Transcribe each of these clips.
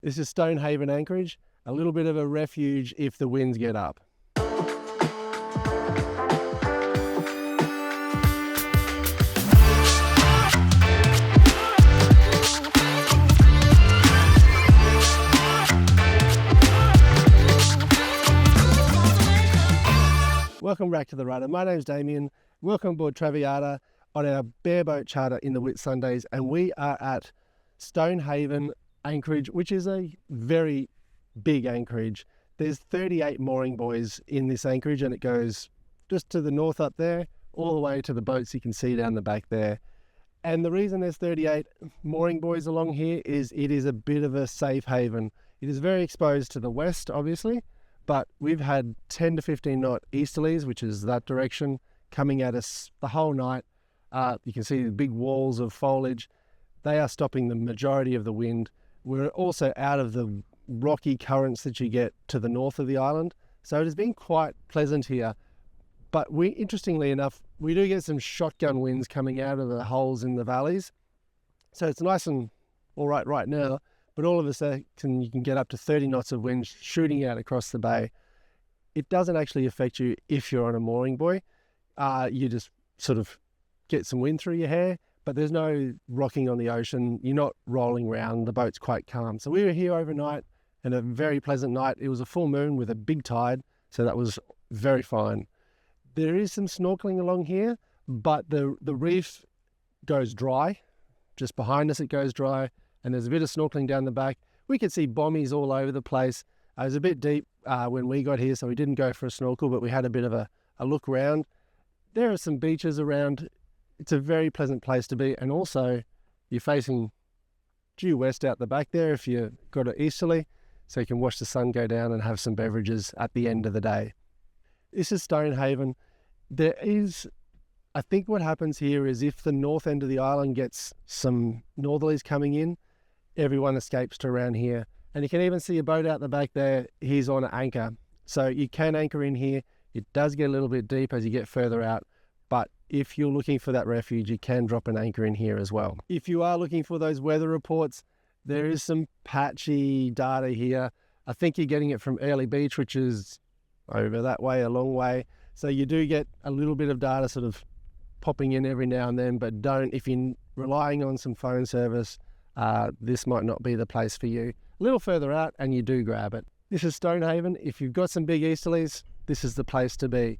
This is Stonehaven, Anchorage, a little bit of a refuge if the winds get up. Welcome back to the Rudder. My name's Damien. Welcome aboard Traviata on our bareboat charter in the Whitsundays, and we are at Stonehaven, Anchorage, which is a very big anchorage. There's 38 mooring buoys in this anchorage, and it goes just to the north up there, all the way to the boats you can see down the back there. And the reason there's 38 mooring buoys along here is it is a bit of a safe haven. It is very exposed to the west, obviously, but we've had 10 to 15 knot easterlies, which is that direction, coming at us the whole night. You can see the big walls of foliage. They are stopping the majority of the wind. We're also out of the rocky currents that you get to the north of the island. So it has been quite pleasant here. But interestingly enough, we do get some shotgun winds coming out of the holes in the valleys. So it's nice and all right now, but all of a sudden you can get up to 30 knots of wind shooting out across the bay. It doesn't actually affect you if you're on a mooring buoy. You just sort of get some wind through your hair, but there's no rocking on the ocean. You're not rolling around. The boat's quite calm. So we were here overnight and a very pleasant night. It was a full moon with a big tide, so that was very fine. There is some snorkeling along here, but the reef goes dry. Just behind us it goes dry, and there's a bit of snorkeling down the back. We could see bommies all over the place. It was a bit deep when we got here, so we didn't go for a snorkel, but we had a bit of a look around. There are some beaches around. It's a very pleasant place to be, and also you're facing due west out the back there if you've got an easterly, so you can watch the sun go down and have some beverages at the end of the day. This is Stonehaven. I think what happens here is if the north end of the island gets some northerlies coming in, everyone escapes to around here. And you can even see a boat out the back there. He's on an anchor. So you can anchor in here. It does get a little bit deep as you get further out, but if you're looking for that refuge, you can drop an anchor in here as well. If you are looking for those weather reports, there is some patchy data here. I think you're getting it from Early Beach, which is over that way, a long way. So you do get a little bit of data sort of popping in every now and then, but if you're relying on some phone service, this might not be the place for you. A little further out and you do grab it. This is Stonehaven. If you've got some big easterlies, this is the place to be.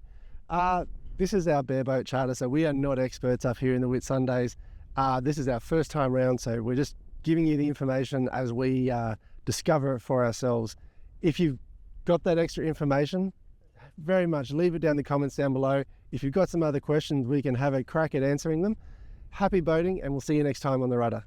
This is our bareboat charter, so we are not experts up here in the Whitsundays. This is our first time round, so we're just giving you the information as we discover it for ourselves. If you've got that extra information, very much leave it down in the comments down below. If you've got some other questions, we can have a crack at answering them. Happy boating, and we'll see you next time on the Rudder.